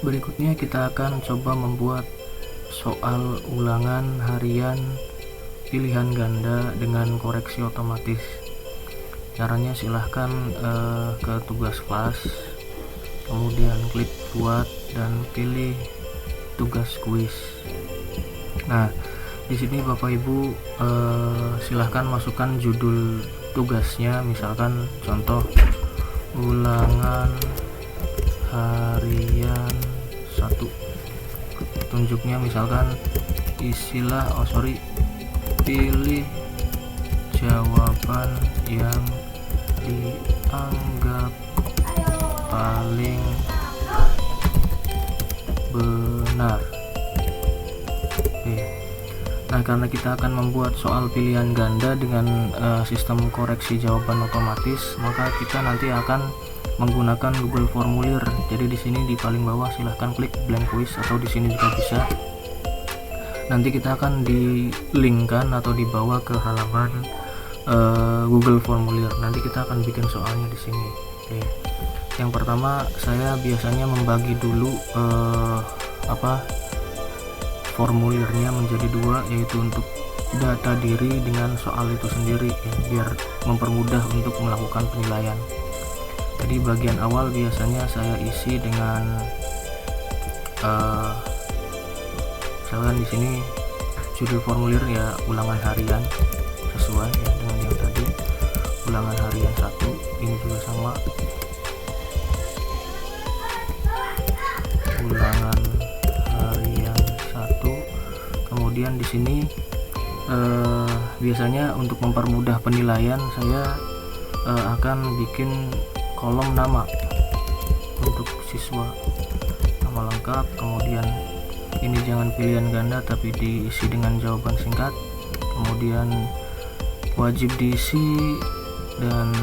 Berikutnya kita akan coba membuat soal ulangan harian pilihan ganda dengan koreksi otomatis. Caranya silahkan ke tugas kelas, kemudian klik buat dan pilih tugas kuis. Nah, di sini Bapak Ibu silahkan masukkan judul tugasnya, misalkan contoh ulangan harian 1. Tunjuknya misalkan pilih jawaban yang dianggap paling benar. Oke. Nah, karena kita akan membuat soal pilihan ganda dengan sistem koreksi jawaban otomatis, maka kita nanti akan menggunakan Google Formulir. Jadi di sini di paling bawah silahkan klik blank quiz, atau di sini juga bisa. Nanti kita akan di-linkkan atau dibawa ke halaman Google Formulir. Nanti kita akan bikin soalnya di sini. Oke. Yang pertama, saya biasanya membagi dulu formulirnya menjadi 2, yaitu untuk data diri dengan soal itu sendiri ya, biar mempermudah untuk melakukan penilaian. Jadi bagian awal biasanya saya isi dengan misalkan di sini judul formulir ya ulangan harian, sesuai ya dengan yang tadi, ulangan harian 1. Ini juga sama, ulangan harian 1. Kemudian di sini biasanya untuk mempermudah penilaian saya akan bikin kolom nama untuk siswa, nama lengkap, kemudian ini jangan pilihan ganda tapi diisi dengan jawaban singkat, kemudian wajib diisi, dan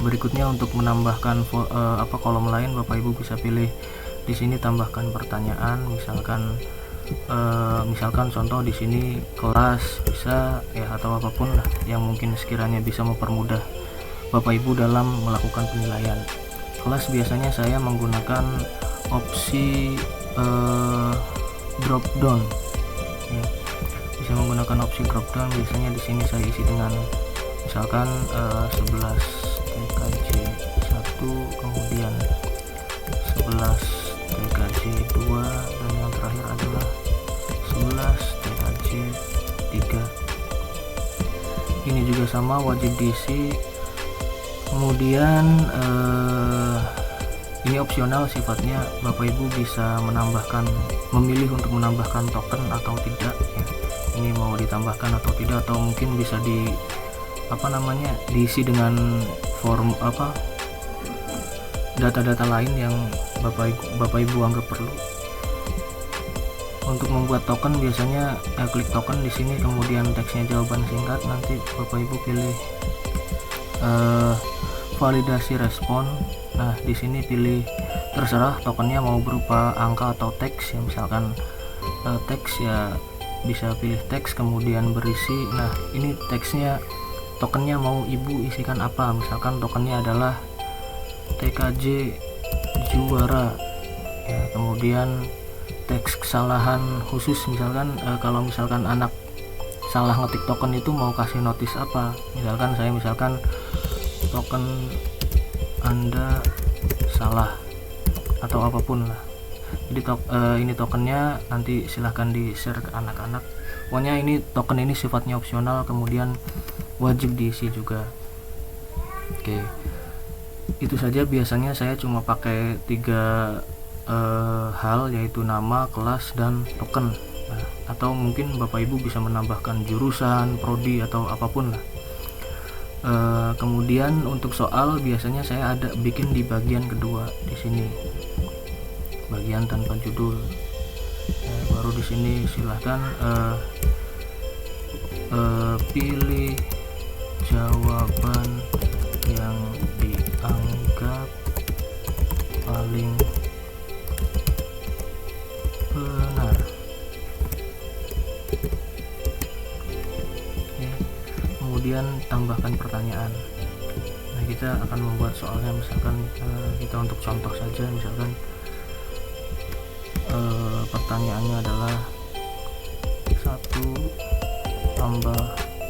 berikutnya untuk menambahkan kolom lain Bapak Ibu bisa pilih di sini tambahkan pertanyaan, misalkan contoh di sini kelas bisa ya, atau apapun lah yang mungkin sekiranya bisa mempermudah Bapak Ibu dalam melakukan penilaian. Kelas biasanya saya menggunakan opsi drop down ya. Bisa menggunakan opsi drop down, biasanya di sini saya isi dengan misalkan 11 TKJ 1, kemudian 11 TKJ 2, dan yang terakhir adalah 11 TKJ 3. Ini juga sama, wajib diisi. Kemudian ini opsional sifatnya, Bapak Ibu bisa memilih untuk menambahkan token atau tidak ya. Ini mau ditambahkan atau tidak, atau mungkin bisa diisi dengan form data-data lain yang Bapak Ibu anggap perlu. Untuk membuat token biasanya klik token di sini, kemudian teksnya jawaban singkat, nanti Bapak Ibu pilih validasi respon. Nah, di sini pilih terserah tokennya mau berupa angka atau teks ya, misalkan teks ya bisa pilih teks kemudian berisi. Nah, ini teksnya, tokennya mau Ibu isikan apa, misalkan tokennya adalah TKJ juara ya, kemudian teks kesalahan khusus, misalkan kalau misalkan anak salah ngetik token itu mau kasih notis apa, misalkan token Anda salah atau apapun lah. Jadi ini tokennya nanti silahkan di share ke anak-anak. Pokoknya ini token ini sifatnya opsional, kemudian wajib diisi juga. Oke, itu saja. Biasanya saya cuma pakai 3 hal, yaitu nama, kelas, dan token. Nah, atau mungkin Bapak Ibu bisa menambahkan jurusan, prodi, atau apapun lah. Kemudian untuk soal biasanya saya ada bikin di bagian kedua di sini, bagian tanpa judul. Baru di sini silahkan pilih jawaban yang dianggap paling benar. Kemudian tambahkan pertanyaan. Nah, kita akan membuat soalnya. Misalkan kita untuk contoh saja, misalkan pertanyaannya adalah 1 tambah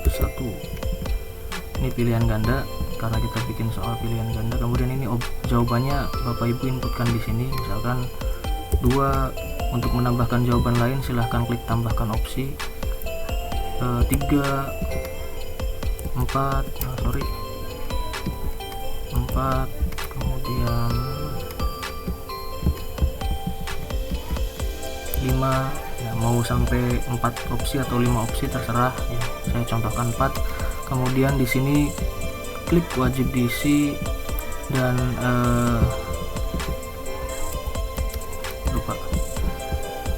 1. Ini pilihan ganda karena kita bikin soal pilihan ganda. Kemudian ini jawabannya Bapak Ibu inputkan di sini. Misalkan 2. Untuk menambahkan jawaban lain silahkan klik tambahkan opsi. 3, 4, kemudian 5, ya, mau sampai 4 opsi atau 5 opsi terserah ya. Saya contohkan 4. Kemudian di sini klik wajib diisi dan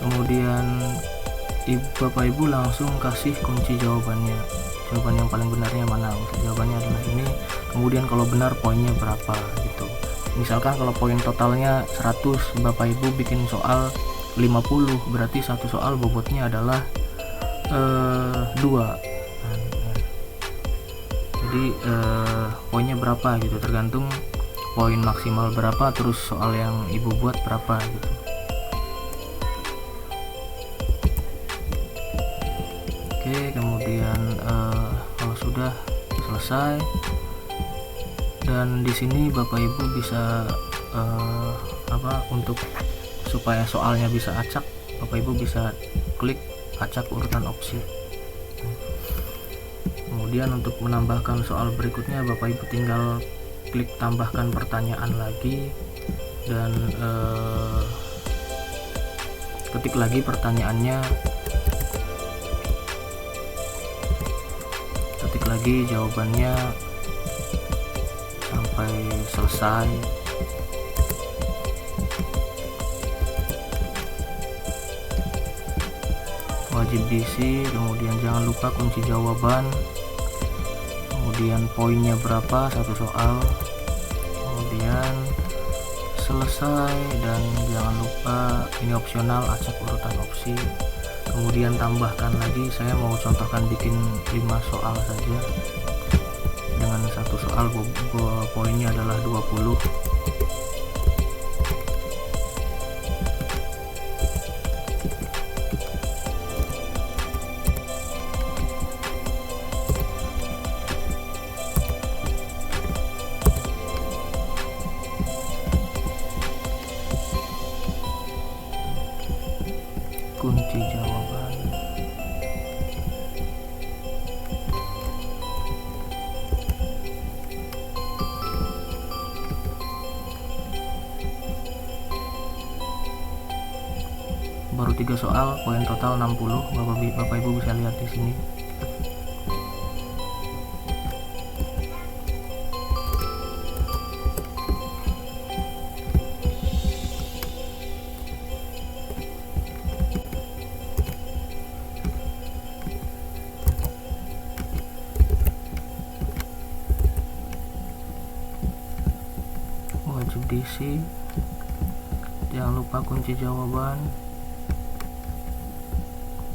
kemudian Bapak Ibu langsung kasih kunci jawabannya, jawaban yang paling benarnya mana. Jawabannya adalah ini. Kemudian kalau benar poinnya berapa gitu. Misalkan kalau poin totalnya 100, Bapak Ibu bikin soal 50, berarti satu soal bobotnya adalah 2. Jadi poinnya berapa gitu, tergantung poin maksimal berapa, terus soal yang Ibu buat berapa gitu. Oke, kemudian kalau sudah selesai, dan di sini Bapak Ibu bisa untuk supaya soalnya bisa acak, Bapak Ibu bisa klik acak urutan opsi. Kemudian untuk menambahkan soal berikutnya, Bapak Ibu tinggal klik tambahkan pertanyaan lagi dan ketik lagi pertanyaannya, ketik lagi jawabannya sampai selesai. Wajib diisi, kemudian jangan lupa kunci jawaban, kemudian poinnya berapa satu soal, kemudian selesai, dan jangan lupa ini opsional acak urutan opsi. Kemudian tambahkan lagi, saya mau contohkan bikin 5 soal saja dengan satu soal poinnya adalah 20. Kunci jawaban. Baru 3 soal, poin total 60. Bapak Ibu bisa lihat di sini. Wajib diisi, jangan lupa kunci jawaban,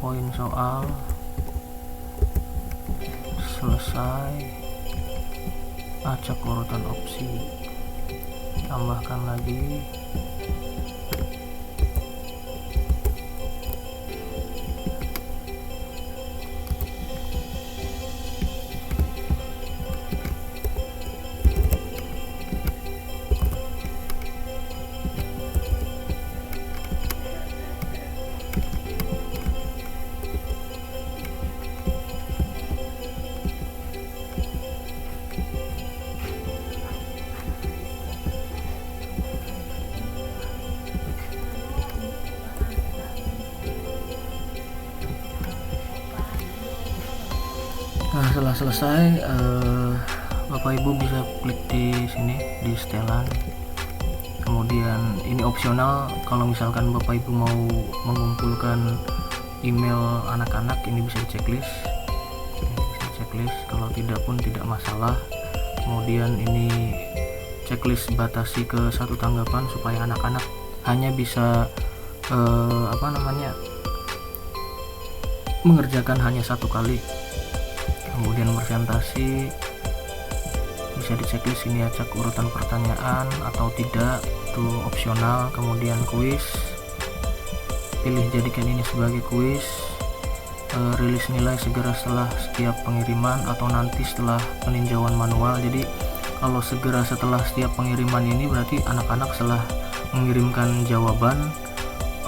poin soal, selesai, acak urutan opsi, tambahkan lagi. Nah, setelah selesai, Bapak Ibu bisa klik di sini di setelan. Kemudian ini opsional, kalau misalkan Bapak Ibu mau mengumpulkan email anak-anak, ini bisa di checklist. Kalau tidak pun tidak masalah. Kemudian ini checklist batasi ke 1 tanggapan supaya anak-anak hanya bisa mengerjakan hanya 1 kali. Kemudian presentasi bisa diceklis ini, acak urutan pertanyaan atau tidak, itu opsional. Kemudian kuis, pilih jadikan ini sebagai kuis. Rilis nilai segera setelah setiap pengiriman atau nanti setelah peninjauan manual. Jadi kalau segera setelah setiap pengiriman ini berarti anak-anak setelah mengirimkan jawaban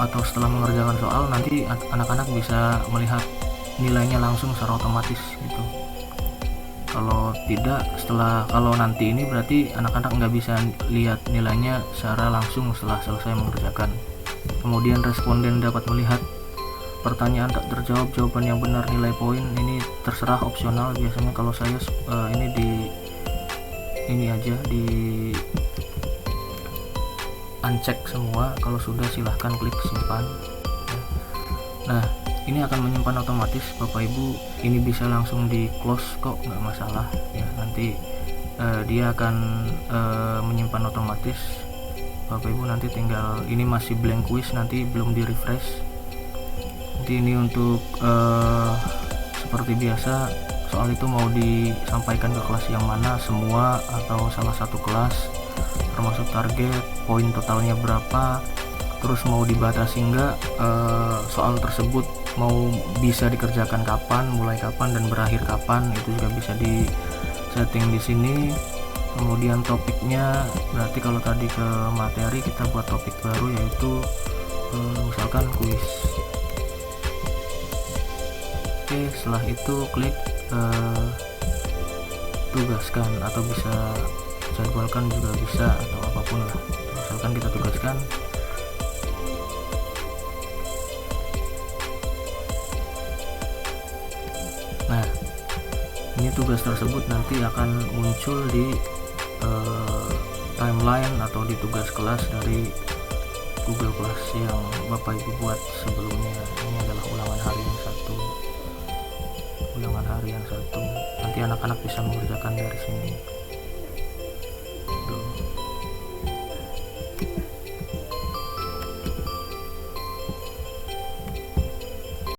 atau setelah mengerjakan soal, nanti anak-anak bisa melihat nilainya langsung secara otomatis gitu. Kalau tidak, kalau nanti ini berarti anak-anak nggak bisa lihat nilainya secara langsung setelah selesai mengerjakan. Kemudian responden dapat melihat pertanyaan tak terjawab, jawaban yang benar, nilai poin. Ini terserah, opsional. Biasanya kalau saya ini aja di uncheck semua. Kalau sudah silahkan klik simpan. Nah, ini akan menyimpan otomatis Bapak Ibu. Ini bisa langsung di close kok, nggak masalah ya. Nanti dia akan menyimpan otomatis Bapak Ibu. Nanti tinggal, ini masih blank quiz, nanti belum di refresh. Nanti ini untuk seperti biasa, soal itu mau disampaikan ke kelas yang mana, semua atau salah satu kelas, termasuk target, poin totalnya berapa, terus mau dibatasi enggak, soal tersebut mau bisa dikerjakan kapan, mulai kapan dan berakhir kapan, itu juga bisa di setting di sini. Kemudian topiknya, berarti kalau tadi ke materi kita buat topik baru, yaitu misalkan kuis. Oke, setelah itu klik tugaskan, atau bisa jadwalkan juga bisa, atau apapun lah. Misalkan kita tugaskan. Nah, ini tugas tersebut nanti akan muncul di timeline atau di tugas kelas dari Google Class yang Bapak Ibu buat sebelumnya. Ini adalah ulangan hari yang satu. Nanti anak-anak bisa mengerjakan dari sini. Tuh.